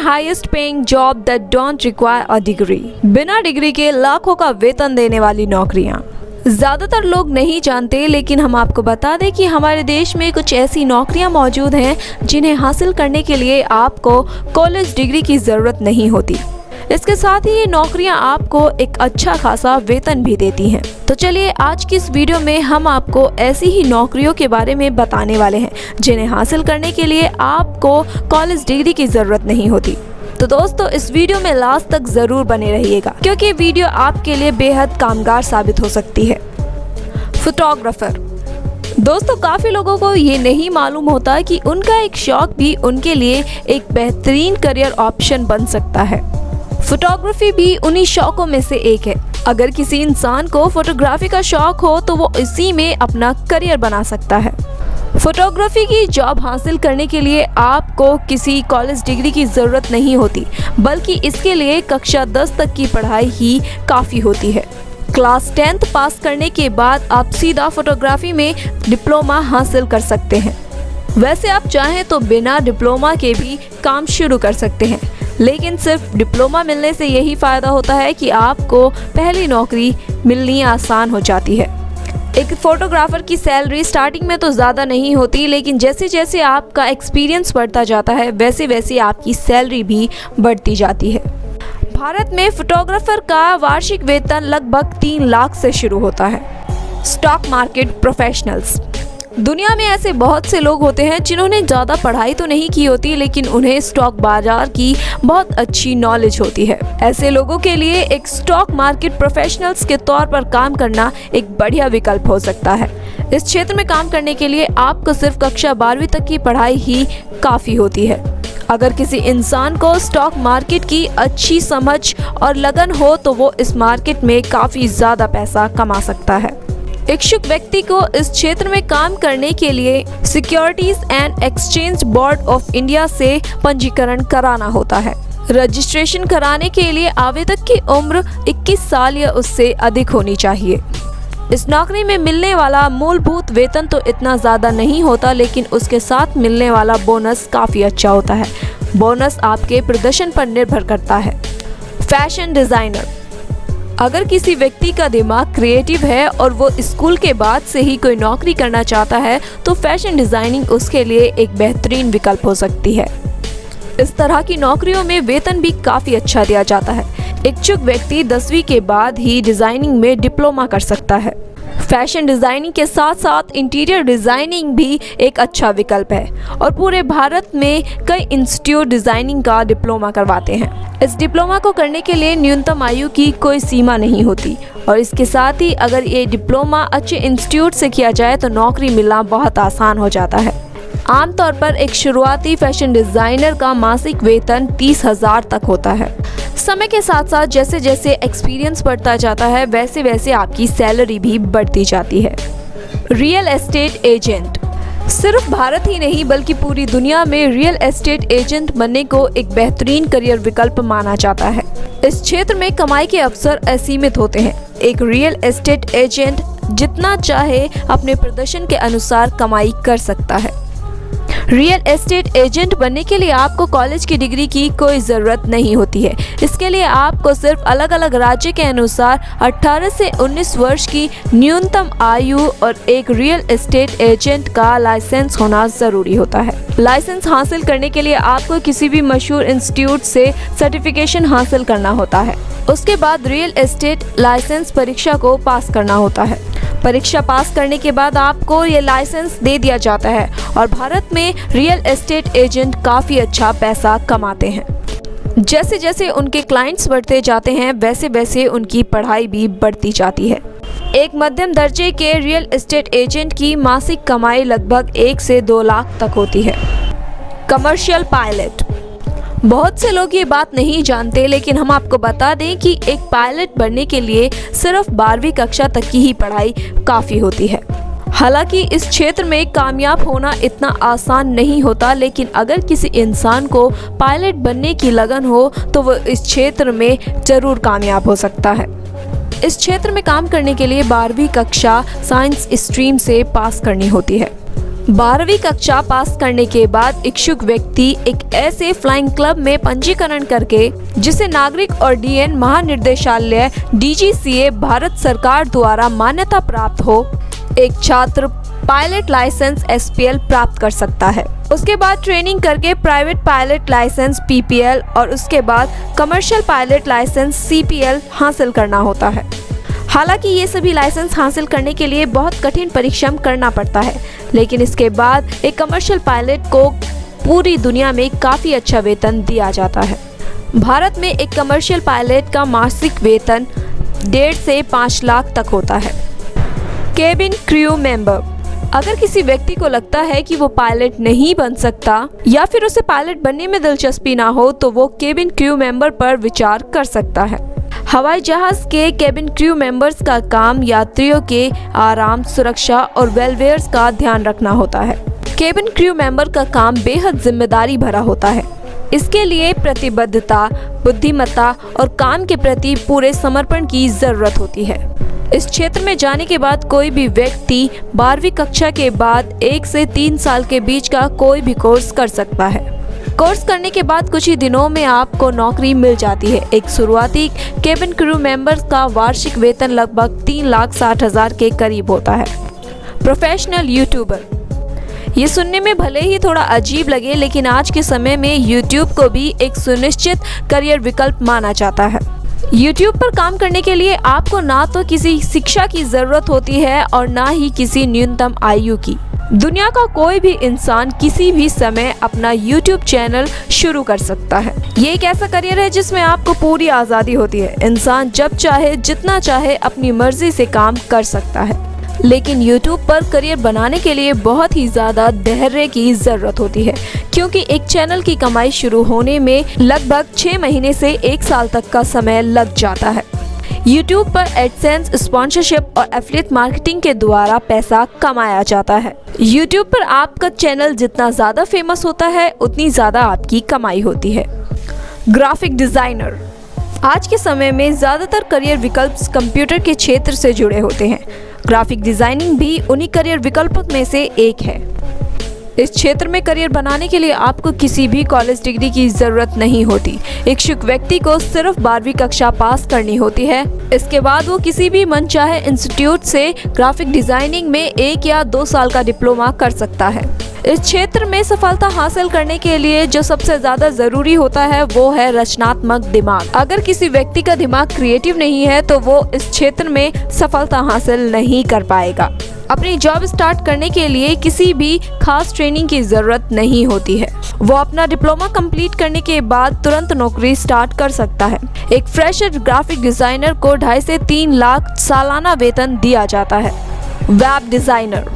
Highest paying job that don't require a degree. बिना degree के लाखों का वेतन देने वाली नौकरियां। ज़्यादातर लोग नहीं जानते, लेकिन हम आपको बता दें कि हमारे देश में कुछ ऐसी नौकरियां मौजूद हैं जिन्हें हासिल करने के लिए आपको कॉलेज डिग्री की ज़रूरत नहीं होती। इसके साथ ही ये नौकरियां आपको एक अच्छा खासा वेतन भी देती हैं। तो चलिए आज की इस वीडियो में हम आपको ऐसी ही नौकरियों के बारे में बताने वाले हैं जिन्हें हासिल करने के लिए आपको कॉलेज डिग्री की ज़रूरत नहीं होती। तो दोस्तों इस वीडियो में लास्ट तक ज़रूर बने रहिएगा, क्योंकि वीडियो आपके लिए बेहद कामगार साबित हो सकती है। फोटोग्राफर। दोस्तों काफ़ी लोगों को ये नहीं मालूम होता कि उनका एक शौक भी उनके लिए एक बेहतरीन करियर ऑप्शन बन सकता है। फोटोग्राफी भी उन्हीं शौकों में से एक है। अगर किसी इंसान को फोटोग्राफी का शौक हो तो वो इसी में अपना करियर बना सकता है। फोटोग्राफी की जॉब हासिल करने के लिए आपको किसी कॉलेज डिग्री की ज़रूरत नहीं होती, बल्कि इसके लिए कक्षा 10 तक की पढ़ाई ही काफ़ी होती है। क्लास 10th पास करने के बाद आप सीधा फोटोग्राफी में डिप्लोमा हासिल कर सकते हैं। वैसे आप चाहें तो बिना डिप्लोमा के भी काम शुरू कर सकते हैं, लेकिन सिर्फ डिप्लोमा मिलने से यही फ़ायदा होता है कि आपको पहली नौकरी मिलनी आसान हो जाती है। एक फोटोग्राफर की सैलरी स्टार्टिंग में तो ज़्यादा नहीं होती, लेकिन जैसे जैसे आपका एक्सपीरियंस बढ़ता जाता है वैसे वैसे आपकी सैलरी भी बढ़ती जाती है। भारत में फोटोग्राफर का वार्षिक वेतन लगभग 3 लाख से शुरू होता है। Stock market professionals. दुनिया में ऐसे बहुत से लोग होते हैं जिन्होंने ज़्यादा पढ़ाई तो नहीं की होती, लेकिन उन्हें स्टॉक बाजार की बहुत अच्छी नॉलेज होती है। ऐसे लोगों के लिए एक स्टॉक मार्केट प्रोफेशनल्स के तौर पर काम करना एक बढ़िया विकल्प हो सकता है। इस क्षेत्र में काम करने के लिए आपको सिर्फ कक्षा 12वीं तक की पढ़ाई ही काफ़ी होती है। अगर किसी इंसान को स्टॉक मार्केट की अच्छी समझ और लगन हो तो वो इस मार्केट में काफ़ी ज़्यादा पैसा कमा सकता है। इच्छुक व्यक्ति को इस क्षेत्र में काम करने के लिए securities and exchange board of India से पंजीकरण कराना होता है। रजिस्ट्रेशन कराने के लिए आवेदक की उम्र 21 साल या उससे अधिक होनी चाहिए। इस नौकरी में मिलने वाला मूलभूत वेतन तो इतना ज़्यादा नहीं होता, लेकिन उसके साथ मिलने वाला बोनस काफ़ी अच्छा होता है। बोनस आपके प्रदर्शन पर निर्भर करता है। Fashion designer. अगर किसी व्यक्ति का दिमाग क्रिएटिव है और वो स्कूल के बाद से ही कोई नौकरी करना चाहता है तो फैशन डिज़ाइनिंग उसके लिए एक बेहतरीन विकल्प हो सकती है। इस तरह की नौकरियों में वेतन भी काफ़ी अच्छा दिया जाता है। इच्छुक व्यक्ति 10वीं के बाद ही डिज़ाइनिंग में डिप्लोमा कर सकता है। फैशन डिज़ाइनिंग के साथ साथ इंटीरियर डिज़ाइनिंग भी एक अच्छा विकल्प है और पूरे भारत में कई इंस्टीट्यूट डिज़ाइनिंग का डिप्लोमा करवाते हैं। इस डिप्लोमा को करने के लिए न्यूनतम आयु की कोई सीमा नहीं होती और इसके साथ ही अगर ये डिप्लोमा अच्छे इंस्टीट्यूट से किया जाए तो नौकरी मिलना बहुत आसान हो जाता है। आमतौर पर एक शुरुआती फैशन डिज़ाइनर का मासिक वेतन 30,000 तक होता है। समय के साथ साथ जैसे जैसे एक्सपीरियंस बढ़ता जाता है वैसे वैसे आपकी सैलरी भी बढ़ती जाती है। Real estate agent. सिर्फ भारत ही नहीं बल्कि पूरी दुनिया में रियल एस्टेट एजेंट बनने को एक बेहतरीन करियर विकल्प माना जाता है। इस क्षेत्र में कमाई के अवसर असीमित होते हैं। एक रियल एस्टेट एजेंट जितना चाहे अपने प्रदर्शन के अनुसार कमाई कर सकता है। रियल एस्टेट एजेंट बनने के लिए आपको कॉलेज की डिग्री की कोई ज़रूरत नहीं होती है। इसके लिए आपको सिर्फ अलग अलग राज्य के अनुसार 18 से 19 वर्ष की न्यूनतम आयु और एक रियल एस्टेट एजेंट का लाइसेंस होना ज़रूरी होता है। लाइसेंस हासिल करने के लिए आपको किसी भी मशहूर इंस्टीट्यूट से सर्टिफिकेशन हासिल करना होता है। उसके बाद रियल एस्टेट लाइसेंस परीक्षा को पास करना होता है। परीक्षा पास करने के बाद आपको ये लाइसेंस दे दिया जाता है और भारत में रियल एस्टेट एजेंट काफ़ी अच्छा पैसा कमाते हैं। जैसे जैसे उनके क्लाइंट्स बढ़ते जाते हैं वैसे वैसे उनकी पढ़ाई भी बढ़ती जाती है। एक मध्यम दर्जे के रियल एस्टेट एजेंट की मासिक कमाई लगभग 1 से 2 लाख तक होती है। Commercial pilot. बहुत से लोग ये बात नहीं जानते, लेकिन हम आपको बता दें कि एक पायलट बनने के लिए सिर्फ 12वीं कक्षा तक की ही पढ़ाई काफ़ी होती है। हालांकि इस क्षेत्र में कामयाब होना इतना आसान नहीं होता, लेकिन अगर किसी इंसान को पायलट बनने की लगन हो तो वो इस क्षेत्र में ज़रूर कामयाब हो सकता है। इस क्षेत्र में काम करने के लिए 12वीं कक्षा साइंस स्ट्रीम से पास करनी होती है। 12वीं कक्षा पास करने के बाद इच्छुक व्यक्ति एक ऐसे फ्लाइंग क्लब में पंजीकरण करके, जिसे नागरिक उड्डयन महानिदेशालय DGCA भारत सरकार द्वारा मान्यता प्राप्त हो, एक छात्र पायलट लाइसेंस SPL प्राप्त कर सकता है। उसके बाद ट्रेनिंग करके प्राइवेट पायलट लाइसेंस PPL और उसके बाद कमर्शियल पायलट लाइसेंस CPL हासिल करना होता है। हालांकि ये सभी लाइसेंस हासिल करने के लिए बहुत कठिन परिश्रम करना पड़ता है, लेकिन इसके बाद एक कमर्शियल पायलट को पूरी दुनिया में काफ़ी अच्छा वेतन दिया जाता है। भारत में एक कमर्शियल पायलट का मासिक वेतन 1.5 से 5 लाख तक होता है। केबिन क्रू मेंबर, अगर किसी व्यक्ति को लगता है कि वो पायलट नहीं बन सकता या फिर उसे पायलट बनने में दिलचस्पी ना हो, तो वो केबिन क्रू मेंबर पर विचार कर सकता है। हवाई जहाज के केबिन क्रू मेंबर्स का काम यात्रियों के आराम, सुरक्षा और वेलफेयर का ध्यान रखना होता है। केबिन क्रू मेंबर का काम बेहद जिम्मेदारी भरा होता है। इसके लिए प्रतिबद्धता, बुद्धिमत्ता और काम के प्रति पूरे समर्पण की जरूरत होती है। इस क्षेत्र में जाने के बाद कोई भी व्यक्ति 12वीं कक्षा के बाद 1 से 3 साल के बीच का कोई भी कोर्स कर सकता है। कोर्स करने के बाद कुछ ही दिनों में आपको नौकरी मिल जाती है। एक शुरुआती केबिन क्रू मेंबर्स का वार्षिक वेतन लगभग 3,60,000 के करीब होता है। प्रोफेशनल यूट्यूबर, ये सुनने में भले ही थोड़ा अजीब लगे, लेकिन आज के समय में यूट्यूब को भी एक सुनिश्चित करियर विकल्प माना जाता है। यूट्यूब पर काम करने के लिए आपको ना तो किसी शिक्षा की जरूरत होती है और ना ही किसी न्यूनतम आयु की। दुनिया का कोई भी इंसान किसी भी समय अपना YouTube चैनल शुरू कर सकता है। ये एक ऐसा करियर है जिसमें आपको पूरी आज़ादी होती है। इंसान जब चाहे, जितना चाहे अपनी मर्जी से काम कर सकता है। लेकिन YouTube पर करियर बनाने के लिए बहुत ही ज़्यादा धैर्य की ज़रूरत होती है, क्योंकि एक चैनल की कमाई शुरू होने में लगभग 6 महीने से 1 साल तक का समय लग जाता है। YouTube पर एडसेंस, स्पॉन्सरशिप और एफिलिएट मार्केटिंग के द्वारा पैसा कमाया जाता है। YouTube पर आपका चैनल जितना ज़्यादा फेमस होता है, उतनी ज़्यादा आपकी कमाई होती है। ग्राफिक डिज़ाइनर, आज के समय में ज़्यादातर करियर विकल्प कंप्यूटर के क्षेत्र से जुड़े होते हैं। ग्राफिक डिज़ाइनिंग भी उन्हीं करियर विकल्पों में से एक है। इस क्षेत्र में करियर बनाने के लिए आपको किसी भी कॉलेज डिग्री की जरूरत नहीं होती। इच्छुक व्यक्ति को सिर्फ 12वीं कक्षा पास करनी होती है। इसके बाद वो किसी भी मनचाहे इंस्टीट्यूट से ग्राफिक डिजाइनिंग में 1 या 2 साल का डिप्लोमा कर सकता है। इस क्षेत्र में सफलता हासिल करने के लिए जो सबसे ज्यादा जरूरी होता है वो है रचनात्मक दिमाग। अगर किसी व्यक्ति का दिमाग क्रिएटिव नहीं है तो वो इस क्षेत्र में सफलता हासिल नहीं कर पाएगा। अपनी जॉब स्टार्ट करने के लिए किसी भी खास ट्रेनिंग की जरूरत नहीं होती है। वो अपना डिप्लोमा कंप्लीट करने के बाद तुरंत नौकरी स्टार्ट कर सकता है। एक फ्रेशर ग्राफिक डिजाइनर को 2.5 से 3 लाख सालाना वेतन दिया जाता है। वेब डिजाइनर,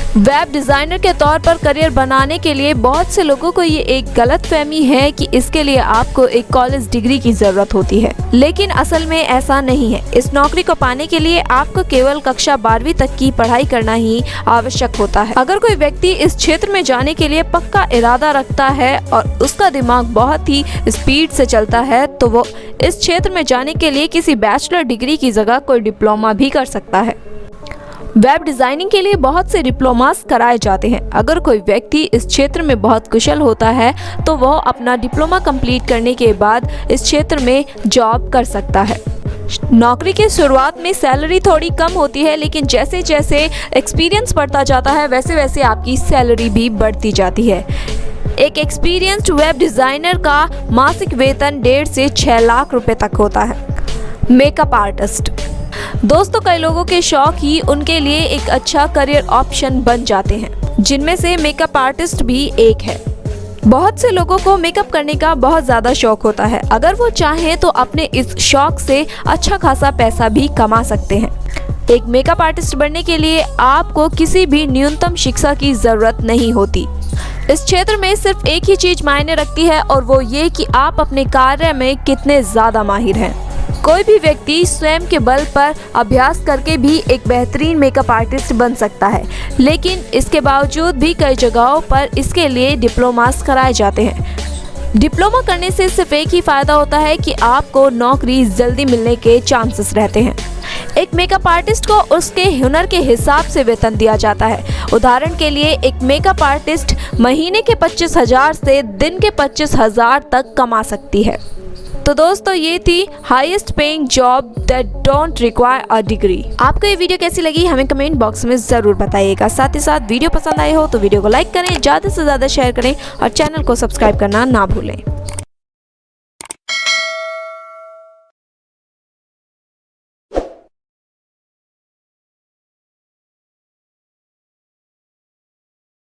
वेब डिज़ाइनर के तौर पर करियर बनाने के लिए बहुत से लोगों को ये एक गलतफहमी है कि इसके लिए आपको एक कॉलेज डिग्री की ज़रूरत होती है, लेकिन असल में ऐसा नहीं है। इस नौकरी को पाने के लिए आपको केवल कक्षा 12वीं तक की पढ़ाई करना ही आवश्यक होता है। अगर कोई व्यक्ति इस क्षेत्र में जाने के लिए पक्का इरादा रखता है और उसका दिमाग बहुत ही स्पीड से चलता है तो वो इस क्षेत्र में जाने के लिए किसी बैचलर डिग्री की जगह कोई डिप्लोमा भी कर सकता है। वेब डिजाइनिंग के लिए बहुत से डिप्लोमास कराए जाते हैं। अगर कोई व्यक्ति इस क्षेत्र में बहुत कुशल होता है तो वह अपना डिप्लोमा कंप्लीट करने के बाद इस क्षेत्र में जॉब कर सकता है। नौकरी के शुरुआत में सैलरी थोड़ी कम होती है, लेकिन जैसे जैसे एक्सपीरियंस बढ़ता जाता है वैसे वैसे आपकी सैलरी भी बढ़ती जाती है। एक एक्सपीरियंस्ड वेब डिजाइनर का मासिक वेतन 1.5 से 6 लाख रुपए तक होता है। मेकअप आर्टिस्ट, दोस्तों कई लोगों के शौक ही उनके लिए एक अच्छा करियर ऑप्शन बन जाते हैं, जिनमें से मेकअप आर्टिस्ट भी एक है। बहुत से लोगों को मेकअप करने का बहुत ज़्यादा शौक होता है। अगर वो चाहें तो अपने इस शौक से अच्छा खासा पैसा भी कमा सकते हैं। एक मेकअप आर्टिस्ट बनने के लिए आपको किसी भी न्यूनतम शिक्षा की ज़रूरत नहीं होती। इस क्षेत्र में सिर्फ एक ही चीज़ मायने रखती है और वो ये कि आप अपने कार्य में कितने ज़्यादा माहिर हैं। कोई भी व्यक्ति स्वयं के बल पर अभ्यास करके भी एक बेहतरीन मेकअप आर्टिस्ट बन सकता है, लेकिन इसके बावजूद भी कई जगहों पर इसके लिए डिप्लोमास कराए जाते हैं। डिप्लोमा करने से सिर्फ एक ही फायदा होता है कि आपको नौकरी जल्दी मिलने के चांसेस रहते हैं। एक मेकअप आर्टिस्ट को उसके हुनर के हिसाब से वेतन दिया जाता है। उदाहरण के लिए एक मेकअप आर्टिस्ट महीने के 25,000 से दिन के 25,000 तक कमा सकती है। तो दोस्तों, ये थी highest paying job that don't require a degree. आपको ये वीडियो कैसी लगी हमें कमेंट बॉक्स में ज़रूर बताइएगा। साथ ही साथ वीडियो पसंद आए हो तो वीडियो को लाइक करें, ज़्यादा से ज़्यादा शेयर करें और चैनल को सब्सक्राइब करना ना भूलें।